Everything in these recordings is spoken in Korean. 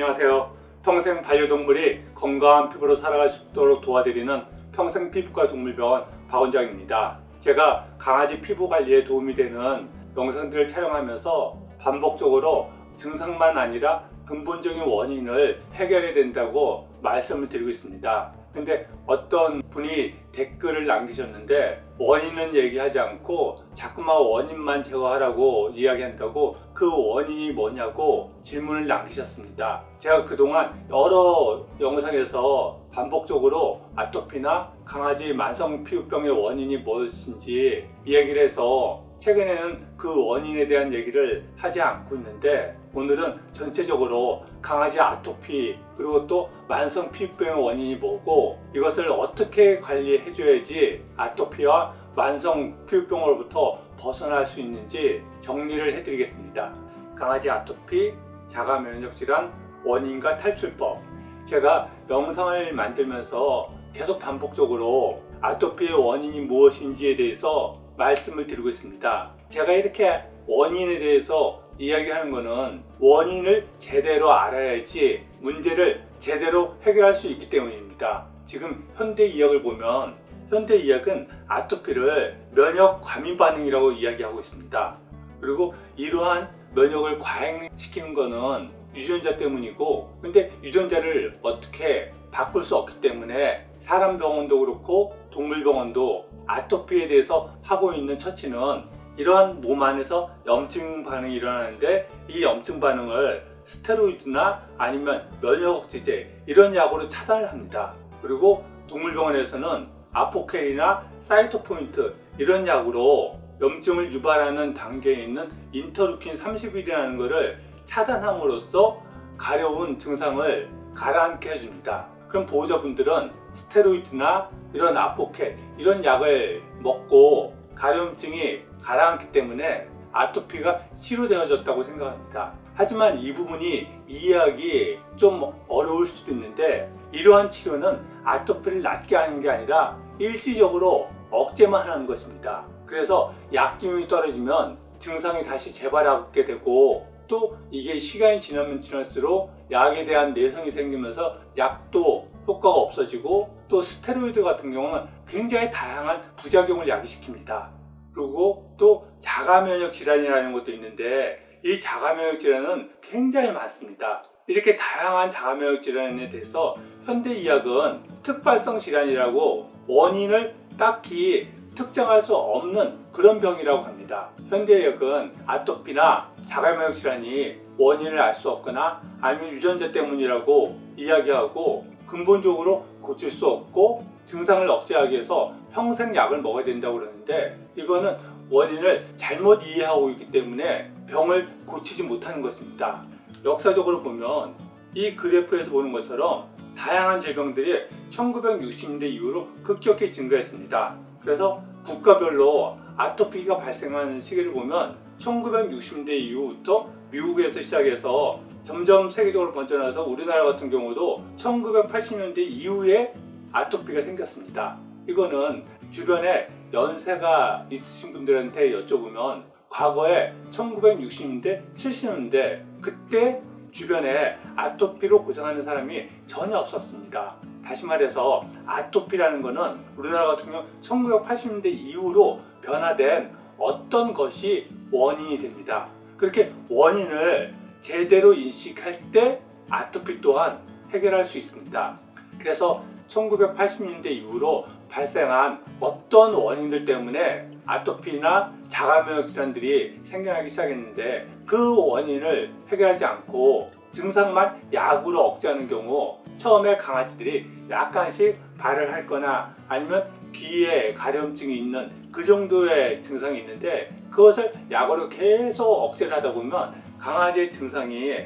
안녕하세요. 평생 반려동물이 건강한 피부로 살아갈 수 있도록 도와드리는 평생피부과 동물병원 박원장입니다. 제가 강아지 피부 관리에 도움이 되는 영상들을 촬영하면서 반복적으로 증상만 아니라 근본적인 원인을 해결해야 된다고 말씀을 드리고 있습니다. 근데 어떤 분이 댓글을 남기셨는데 원인은 얘기하지 않고 자꾸만 원인만 제거하라고 이야기한다고 그 원인이 뭐냐고 질문을 남기셨습니다. 제가 그동안 여러 영상에서 반복적으로 아토피나 강아지 만성 피부병의 원인이 무엇인지 이야기를 해서 최근에는 그 원인에 대한 얘기를 하지 않고 있는데 오늘은 전체적으로 강아지 아토피 그리고 또 만성 피부병의 원인이 뭐고 이것을 어떻게 관리해 줘야지 아토피와 만성 피부병으로부터 벗어날 수 있는지 정리를 해 드리겠습니다. 강아지 아토피, 자가 면역 질환, 원인과 탈출법. 제가 영상을 만들면서 계속 반복적으로 아토피의 원인이 무엇인지에 대해서 말씀을 드리고 있습니다. 제가 이렇게 원인에 대해서 이야기하는 것은 원인을 제대로 알아야지 문제를 제대로 해결할 수 있기 때문입니다. 지금 현대의학을 보면 현대의학은 아토피를 면역 과민 반응이라고 이야기하고 있습니다. 그리고 이러한 면역을 과잉시키는 것은 유전자 때문이고 근데 유전자를 어떻게 바꿀 수 없기 때문에 사람 병원도 그렇고 동물 병원도 아토피에 대해서 하고 있는 처치는 이러한 몸 안에서 염증 반응이 일어나는데 이 염증 반응을 스테로이드나 아니면 면역 억제제 이런 약으로 차단을 합니다. 그리고 동물병원에서는 아포케이나 사이토포인트 이런 약으로 염증을 유발하는 단계에 있는 인터루킨 30일이라는 것을 차단함으로써 가려운 증상을 가라앉게 해줍니다. 그럼 보호자분들은 스테로이드나 이런 아포케 이런 약을 먹고 가려움증이 가라앉기 때문에 아토피가 치료되어졌다고 생각합니다. 하지만 이 부분이 이해하기 좀 어려울 수도 있는데 이러한 치료는 아토피를 낫게 하는 게 아니라 일시적으로 억제만 하는 것입니다. 그래서 약 기운이 떨어지면 증상이 다시 재발하게 되고 또 이게 시간이 지나면 지날수록 약에 대한 내성이 생기면서 약도 효과가 없어지고 또 스테로이드 같은 경우는 굉장히 다양한 부작용을 야기시킵니다. 그리고 또 자가면역 질환이라는 것도 있는데 이 자가면역 질환은 굉장히 많습니다. 이렇게 다양한 자가면역 질환에 대해서 현대의학은 특발성 질환이라고 원인을 딱히 특정할 수 없는 그런 병이라고 합니다. 현대의학은 아토피나 자가면역 질환이 원인을 알 수 없거나 아니면 유전자 때문이라고 이야기하고 근본적으로 고칠 수 없고 증상을 억제하기 위해서 평생 약을 먹어야 된다고 그러는데 이거는 원인을 잘못 이해하고 있기 때문에 병을 고치지 못하는 것입니다. 역사적으로 보면 이 그래프에서 보는 것처럼 다양한 질병들이 1960년대 이후로 급격히 증가했습니다. 그래서 국가별로 아토피가 발생하는 시기를 보면 1960년대 이후부터 미국에서 시작해서 점점 세계적으로 번져나서 우리나라 같은 경우도 1980년대 이후에 아토피가 생겼습니다. 이거는 주변에 연세가 있으신 분들한테 여쭤보면 과거에 1960년대, 70년대 그때 주변에 아토피로 고생하는 사람이 전혀 없었습니다. 다시 말해서 아토피라는 것은 우리나라 같은 경우 1980년대 이후로 변화된 어떤 것이 원인이 됩니다. 그렇게 원인을 제대로 인식할 때 아토피 또한 해결할 수 있습니다. 그래서 1980년대 이후로 발생한 어떤 원인들 때문에 아토피나 자가면역 질환들이 생겨나기 시작했는데 그 원인을 해결하지 않고 증상만 약으로 억제하는 경우 처음에 강아지들이 약간씩 발을 핥거나 아니면 귀에 가려움증이 있는 그 정도의 증상이 있는데 그것을 약으로 계속 억제를 하다 보면 강아지의 증상이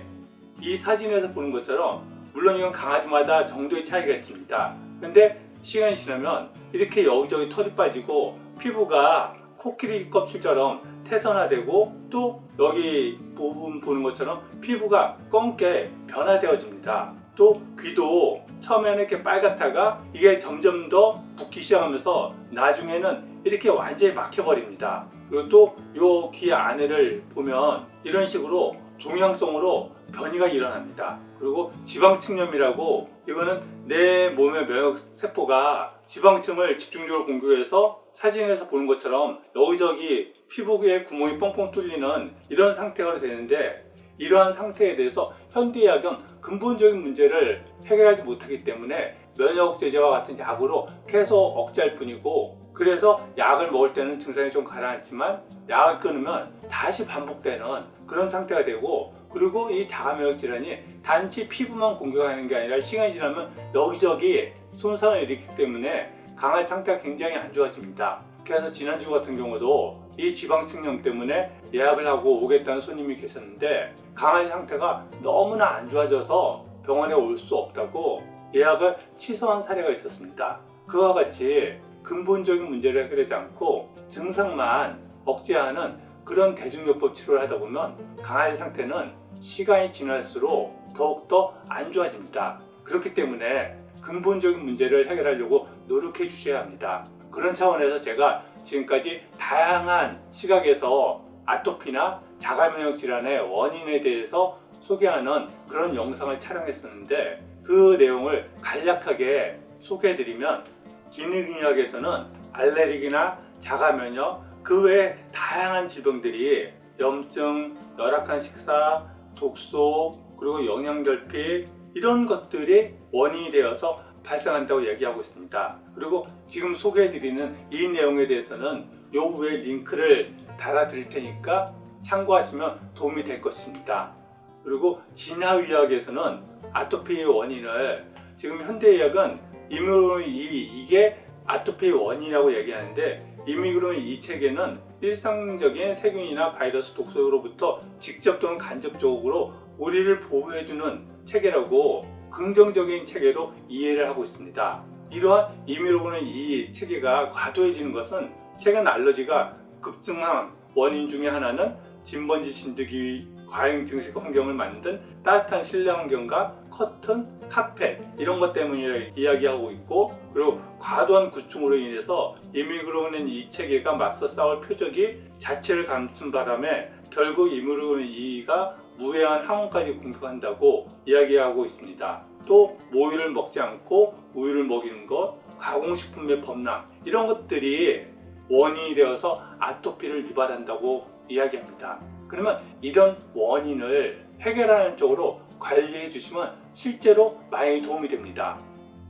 이 사진에서 보는 것처럼 물론 이건 강아지마다 정도의 차이가 있습니다. 근데 시간이 지나면 이렇게 여기저기 털이 빠지고 피부가 코끼리 껍질처럼 태선화되고 또 여기 부분 보는 것처럼 피부가 검게 변화되어집니다. 또 귀도 처음에는 이렇게 빨갛다가 이게 점점 더 붓기 시작하면서 나중에는 이렇게 완전히 막혀버립니다. 그리고 또 이 귀 안을 보면 이런 식으로 종양성으로 변이가 일어납니다. 그리고 지방층염이라고, 이거는 내 몸의 면역세포가 지방층을 집중적으로 공격해서 사진에서 보는 것처럼 여기저기 피부에 구멍이 뻥뻥 뚫리는 이런 상태가 되는데, 이러한 상태에 대해서 현대의학은 근본적인 문제를 해결하지 못하기 때문에 면역제제와 같은 약으로 계속 억제할 뿐이고, 그래서 약을 먹을 때는 증상이 좀 가라앉지만 약을 끊으면 다시 반복되는 그런 상태가 되고, 그리고 이 자가면역 질환이 단지 피부만 공격하는 게 아니라 시간이 지나면 여기저기 손상을 일으키기 때문에 강아지 상태가 굉장히 안 좋아집니다. 그래서 지난주 같은 경우도 이 지방층염 때문에 예약을 하고 오겠다는 손님이 계셨는데, 강아지 상태가 너무나 안 좋아져서 병원에 올 수 없다고 예약을 취소한 사례가 있었습니다. 그와 같이 근본적인 문제를 해결하지 않고 증상만 억제하는 그런 대중요법 치료를 하다 보면 강아지 상태는 시간이 지날수록 더욱더 안 좋아집니다. 그렇기 때문에 근본적인 문제를 해결하려고 노력해 주셔야 합니다. 그런 차원에서 제가 지금까지 다양한 시각에서 아토피나 자가면역 질환의 원인에 대해서 소개하는 그런 영상을 촬영했었는데, 그 내용을 간략하게 소개해드리면, 기능의학에서는 알레르기나 자가면역, 그 외에 다양한 질병들이 염증, 열악한 식사, 독소, 그리고 영양결핍, 이런 것들이 원인이 되어서 발생한다고 얘기하고 있습니다. 그리고 지금 소개해드리는 이 내용에 대해서는 요 위에 링크를 달아 드릴 테니까 참고하시면 도움이 될 것입니다. 그리고 진화의학에서는 아토피의 원인을, 지금 현대의학은 이미그로민 E, 이게 아토피의 원인이라고 얘기하는데, 이미그로민 E 체계는 일상적인 세균이나 바이러스 독소로부터 직접 또는 간접적으로 우리를 보호해주는 체계라고, 긍정적인 체계로 이해를 하고 있습니다. 이러한 이미그로민 E 체계가 과도해지는 것은 최근 알러지가 급증한 원인 중에 하나는 진먼지 진드기 과잉 증식 환경을 만든 따뜻한 실내 환경과 커튼, 카펫, 이런 것 때문이라고 이야기하고 있고, 그리고 과도한 구충으로 인해서 이미그로민 E 체계가 맞서 싸울 표적이 자체를 감춘 바람에 결국 이미그로민 E가 무해한 항원까지 공격한다고 이야기하고 있습니다. 또 모유를 먹지 않고 우유를 먹이는 것, 가공식품의 범람, 이런 것들이 원인이 되어서 아토피를 유발한다고 이야기합니다. 그러면 이런 원인을 해결하는 쪽으로 관리해 주시면 실제로 많이 도움이 됩니다.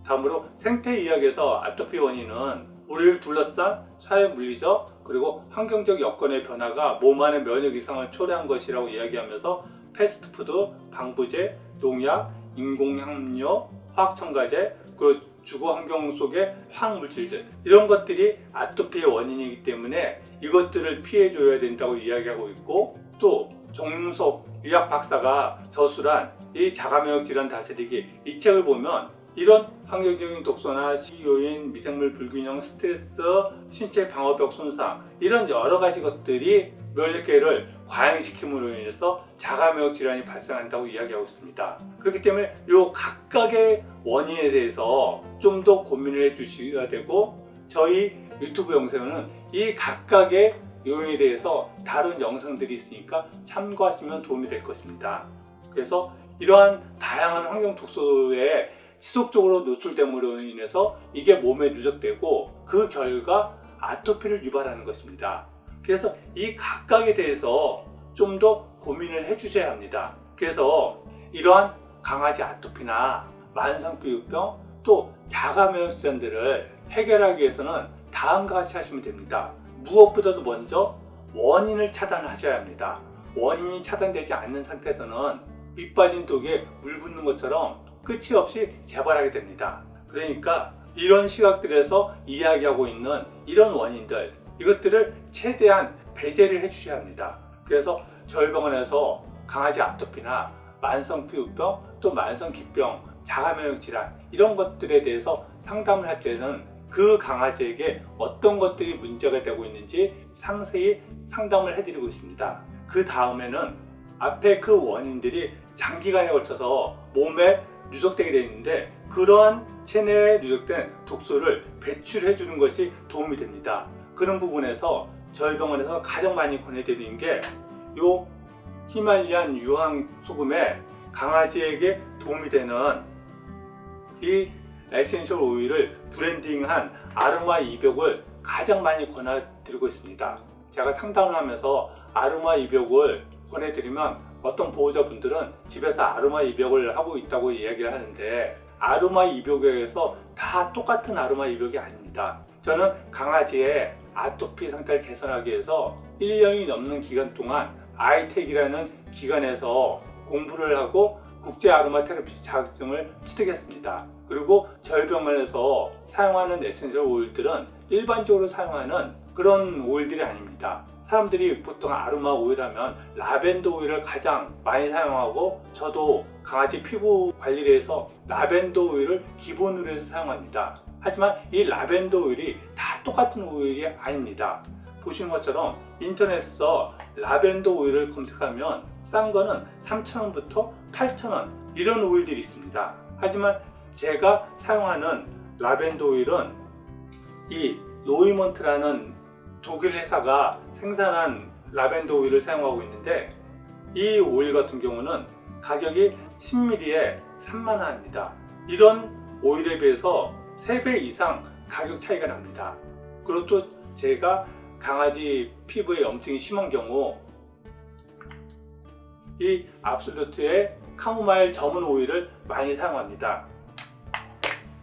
다음으로 생태의학에서 아토피 원인은 우리를 둘러싼 사회물리적 그리고 환경적 여건의 변화가 몸 안의 면역 이상을 초래한 것이라고 이야기하면서 패스트푸드, 방부제, 농약, 인공향료, 화학첨가제, 그리고 주거 환경 속의 화학물질들, 이런 것들이 아토피의 원인이기 때문에 이것들을 피해줘야 된다고 이야기하고 있고, 또 정윤석 의학 박사가 저술한 이 자가면역 질환 다스리기, 이 책을 보면 이런 환경적인 독소나 식이요인, 미생물 불균형, 스트레스, 신체 방어벽 손상, 이런 여러 가지 것들이 면역계를 과잉시킴으로 인해서 자가면역 질환이 발생한다고 이야기하고 있습니다. 그렇기 때문에 이 각각의 원인에 대해서 좀 더 고민을 해 주셔야 되고, 저희 유튜브 영상에는 이 각각의 요인에 대해서 다룬 영상들이 있으니까 참고하시면 도움이 될 것입니다. 그래서 이러한 다양한 환경 독소에 지속적으로 노출됨으로 인해서 이게 몸에 누적되고, 그 결과 아토피를 유발하는 것입니다. 그래서 이 각각에 대해서 좀 더 고민을 해 주셔야 합니다. 그래서 이러한 강아지 아토피나 만성피부병, 또 자가면역 질환들을 해결하기 위해서는 다음과 같이 하시면 됩니다. 무엇보다도 먼저 원인을 차단하셔야 합니다. 원인이 차단되지 않는 상태에서는 밑 빠진 독에 물 붓는 것처럼 끝이 없이 재발하게 됩니다. 그러니까 이런 시각들에서 이야기하고 있는 이런 원인들, 이것들을 최대한 배제를 해 주셔야 합니다. 그래서 저희 병원에서 강아지 아토피나 만성피부병, 또 만성기병, 자가면역 질환, 이런 것들에 대해서 상담을 할 때는 그 강아지에게 어떤 것들이 문제가 되고 있는지 상세히 상담을 해드리고 있습니다. 그 다음에는 앞에 그 원인들이 장기간에 걸쳐서 몸에 누적되게 되어 있는데, 그러한 체내에 누적된 독소를 배출해 주는 것이 도움이 됩니다. 그런 부분에서 저희 병원에서 가장 많이 권해드리는 게 요 히말리안 유황 소금에 강아지에게 도움이 되는 이 에센셜 오일을 브랜딩한 아로마 이벽을 가장 많이 권해드리고 있습니다. 제가 상담을 하면서 아로마 이벽을 권해드리면 어떤 보호자분들은 집에서 아로마 이벽을 하고 있다고 이야기를 하는데, 아로마 이벽에서 다 똑같은 아로마 이벽이 아닙니다. 저는 강아지의 아토피 상태를 개선하기 위해서 1년이 넘는 기간 동안 아이텍이라는 기관에서 공부를 하고 국제 아로마 테라피 자격증을 취득했습니다. 그리고 저희 병원에서 사용하는 에센셜 오일들은 일반적으로 사용하는 그런 오일들이 아닙니다. 사람들이 보통 아로마 오일 하면 라벤더 오일을 가장 많이 사용하고, 저도 강아지 피부 관리를 해서 라벤더 오일을 기본으로 해서 사용합니다. 하지만 이 라벤더 오일이 다 똑같은 오일이 아닙니다. 보시는 것처럼 인터넷에서 라벤더 오일을 검색하면 싼 거는 3,000원부터 8,000원 이런 오일들이 있습니다. 하지만 제가 사용하는 라벤더 오일은 이 노이먼트라는 독일 회사가 생산한 라벤더 오일을 사용하고 있는데, 이 오일 같은 경우는 가격이 10ml에 3만 원입니다. 이런 오일에 비해서 3배 이상 가격 차이가 납니다. 그리고 또 제가 강아지 피부에 염증이 심한 경우 이 압솔루트의 카모마일 전문 오일을 많이 사용합니다.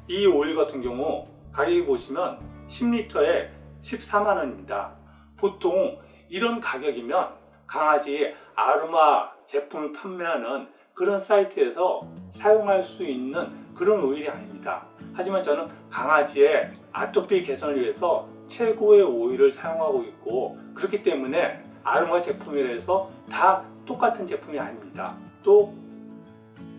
이 오일 같은 경우 가격이 보시면 10리터에 14만 원입니다. 보통 이런 가격이면 강아지 아로마 제품을 판매하는 그런 사이트에서 사용할 수 있는 그런 오일이 아닙니다. 하지만 저는 강아지의 아토피 개선을 위해서 최고의 오일을 사용하고 있고, 그렇기 때문에 아로마 제품이라 해서 다 똑같은 제품이 아닙니다. 또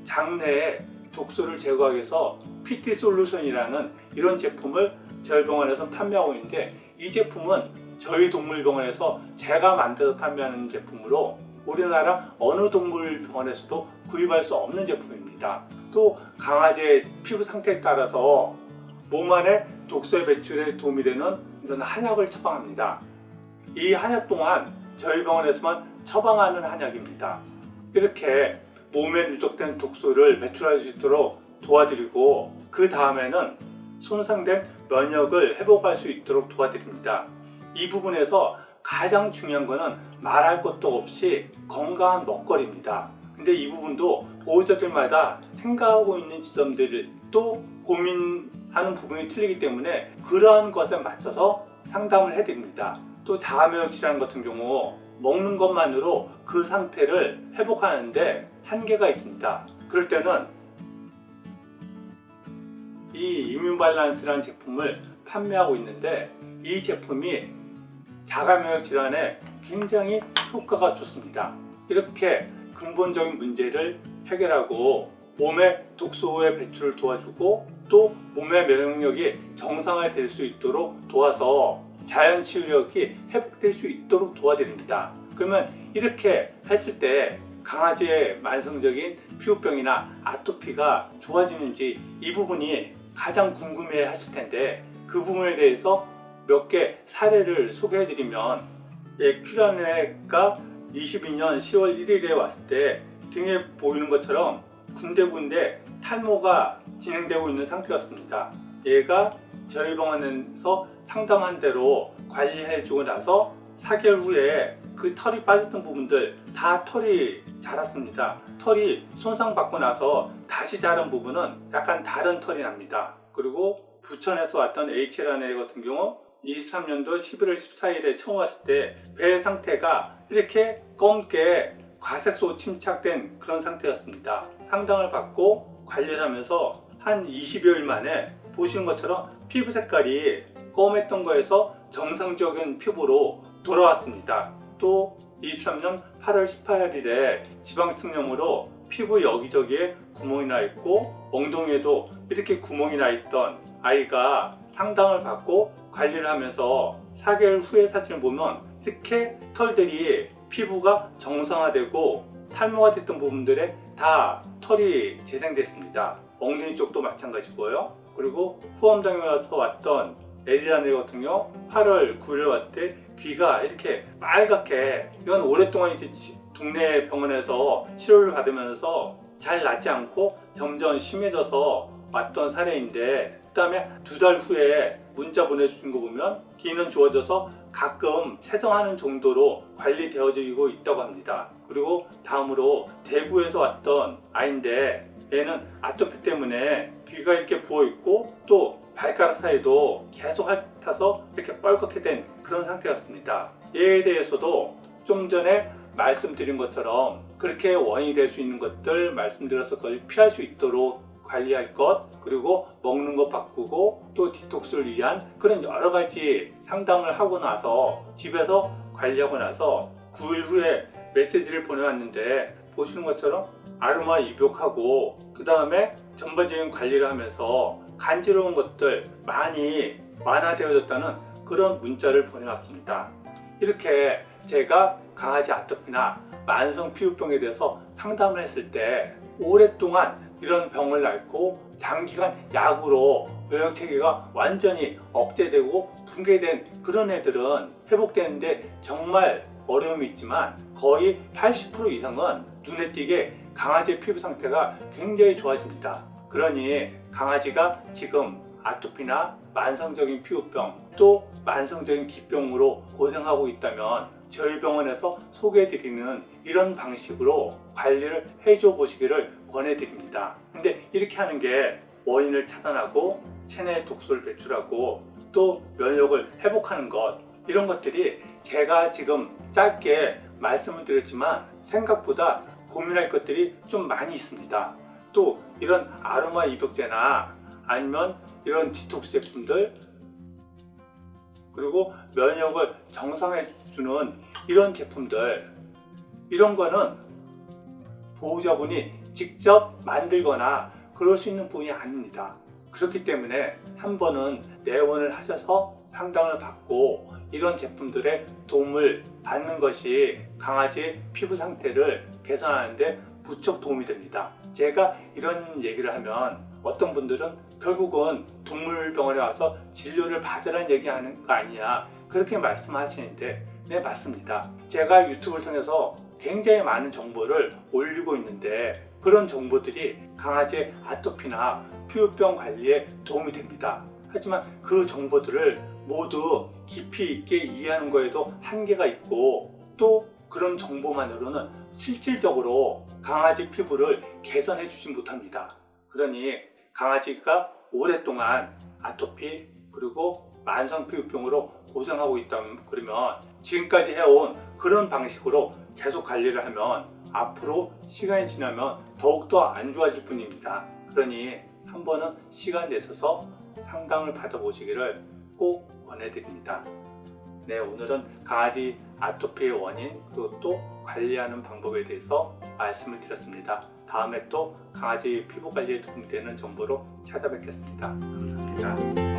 장내에 독소를 제거하기 위해서 PT 솔루션이라는 이런 제품을 저희 병원에서 판매하고 있는데, 이 제품은 저희 동물병원에서 제가 만들어서 판매하는 제품으로 우리나라 어느 동물병원에서도 구입할 수 없는 제품입니다. 또 강아지의 피부 상태에 따라서 몸 안에 독소의 배출에 도움이 되는 이런 한약을 처방합니다. 이 한약 또한 저희 병원에서만 처방하는 한약입니다. 이렇게 몸에 누적된 독소를 배출할 수 있도록 도와드리고, 그 다음에는 손상된 면역을 회복할 수 있도록 도와드립니다. 이 부분에서 가장 중요한 것은 말할 것도 없이 건강한 먹거리입니다. 근데 이 부분도 보호자들마다 생각하고 있는 지점들을 또 고민하는 부분이 틀리기 때문에 그러한 것에 맞춰서 상담을 해드립니다. 또 자가면역 질환 같은 경우 먹는 것만으로 그 상태를 회복하는데 한계가 있습니다. 그럴 때는 이 이뮤발란스라는 제품을 판매하고 있는데, 이 제품이 자가면역 질환에 굉장히 효과가 좋습니다. 이렇게 근본적인 문제를 해결하고 몸의 독소의 배출을 도와주고, 또 몸의 면역력이 정상화될 수 있도록 도와서 자연 치유력이 회복될 수 있도록 도와드립니다. 그러면 이렇게 했을 때 강아지의 만성적인 피부병이나 아토피가 좋아지는지, 이 부분이 가장 궁금해 하실 텐데, 그 부분에 대해서 몇 개 사례를 소개해 드리면, 큐라네가 22년 10월 1일에 왔을 때 등에 보이는 것처럼 군데군데 탈모가 진행되고 있는 상태였습니다. 얘가 저희 병원에서 상담한 대로 관리해 주고 나서 4개월 후에 그 털이 빠졌던 부분들 다 털이 자랐습니다. 털이 손상받고 나서 다시 자란 부분은 약간 다른 털이 납니다. 그리고 부천에서 왔던 H라는 애 같은 경우 23년도 11월 14일에 처음 왔을 때 배 상태가 이렇게 검게 과색소 침착된 그런 상태였습니다. 상담을 받고 관리를 하면서 한 20여일 만에 보시는 것처럼 피부 색깔이 검했던 거에서 정상적인 피부로 돌아왔습니다. 또 23년 8월 18일에 지방층염으로 피부 여기저기에 구멍이 나 있고 엉덩이에도 이렇게 구멍이 나 있던 아이가 상담을 받고 관리를 하면서 4개월 후의 사진을 보면 이렇게 털들이 피부가 정상화되고 탈모가 됐던 부분들에 다 털이 재생됐습니다. 엉덩이 쪽도 마찬가지고요. 그리고 후암당에 와서 왔던 에리라는 애 같은 경우 8월 9일 왔을 때 귀가 이렇게 빨갛게, 이건 오랫동안 이제 동네 병원에서 치료를 받으면서 잘 낫지 않고 점점 심해져서 왔던 사례인데, 그 다음에 2달 후에 문자 보내주신 거 보면 기는 좋아져서 가끔 세정하는 정도로 관리되어지고 있다고 합니다. 그리고 다음으로 대구에서 왔던 아이인데, 얘는 아토피 때문에 귀가 이렇게 부어있고 또 발가락 사이도 계속 핥아서 이렇게 뻘겋게 된 그런 상태였습니다. 얘에 대해서도 좀 전에 말씀드린 것처럼 그렇게 원인이 될 수 있는 것들 말씀드려서 그걸 피할 수 있도록 관리할 것, 그리고 먹는 것 바꾸고 또 디톡스를 위한 그런 여러 가지 상담을 하고 나서 집에서 관리하고 나서 9일 후에 메시지를 보내왔는데, 보시는 것처럼 아로마 입욕하고 그 다음에 전반적인 관리를 하면서 간지러운 것들 많이 완화되어졌다는 그런 문자를 보내왔습니다. 이렇게 제가 강아지 아토피나 만성 피부병에 대해서 상담을 했을 때 오랫동안 이런 병을 앓고 장기간 약으로 면역체계가 완전히 억제되고 붕괴된 그런 애들은 회복되는데 정말 어려움이 있지만 거의 80% 이상은 눈에 띄게 강아지의 피부 상태가 굉장히 좋아집니다. 그러니 강아지가 지금 아토피나 만성적인 피부병 또 만성적인 기병으로 고생하고 있다면 저희 병원에서 소개해드리는 이런 방식으로 관리를 해줘 보시기를 권해드립니다. 근데 이렇게 하는 게 원인을 차단하고 체내 독소를 배출하고 또 면역을 회복하는 것, 이런 것들이 제가 지금 짧게 말씀을 드렸지만 생각보다 고민할 것들이 좀 많이 있습니다. 또 이런 아로마 입욕제나 아니면 이런 디톡스 제품들, 그리고 면역을 정상화해주는 이런 제품들, 이런 거는 보호자분이 직접 만들거나 그럴 수 있는 부분이 아닙니다. 그렇기 때문에 한 번은 내원을 하셔서 상담을 받고 이런 제품들의 도움을 받는 것이 강아지의 피부 상태를 개선하는데 무척 도움이 됩니다. 제가 이런 얘기를 하면 어떤 분들은 결국은 동물병원에 와서 진료를 받으라는 얘기하는 거 아니냐, 그렇게 말씀하시는데, 네, 맞습니다. 제가 유튜브를 통해서 굉장히 많은 정보를 올리고 있는데 그런 정보들이 강아지의 아토피나 피부병 관리에 도움이 됩니다. 하지만 그 정보들을 모두 깊이 있게 이해하는 거에도 한계가 있고, 또 그런 정보만으로는 실질적으로 강아지 피부를 개선해 주지 못합니다. 그러니 강아지가 오랫동안 아토피 그리고 만성 피부병으로 고생하고 있다면, 그러면 지금까지 해온 그런 방식으로 계속 관리를 하면 앞으로 시간이 지나면 더욱더 안 좋아질 뿐입니다. 그러니 한 번은 시간 내셔서 상담을 받아보시기를 꼭 권해드립니다. 네, 오늘은 강아지 아토피의 원인 그리고 또 관리하는 방법에 대해서 말씀을 드렸습니다. 다음에 또 강아지 피부 관리에 도움이 되는 정보로 찾아뵙겠습니다. 감사합니다.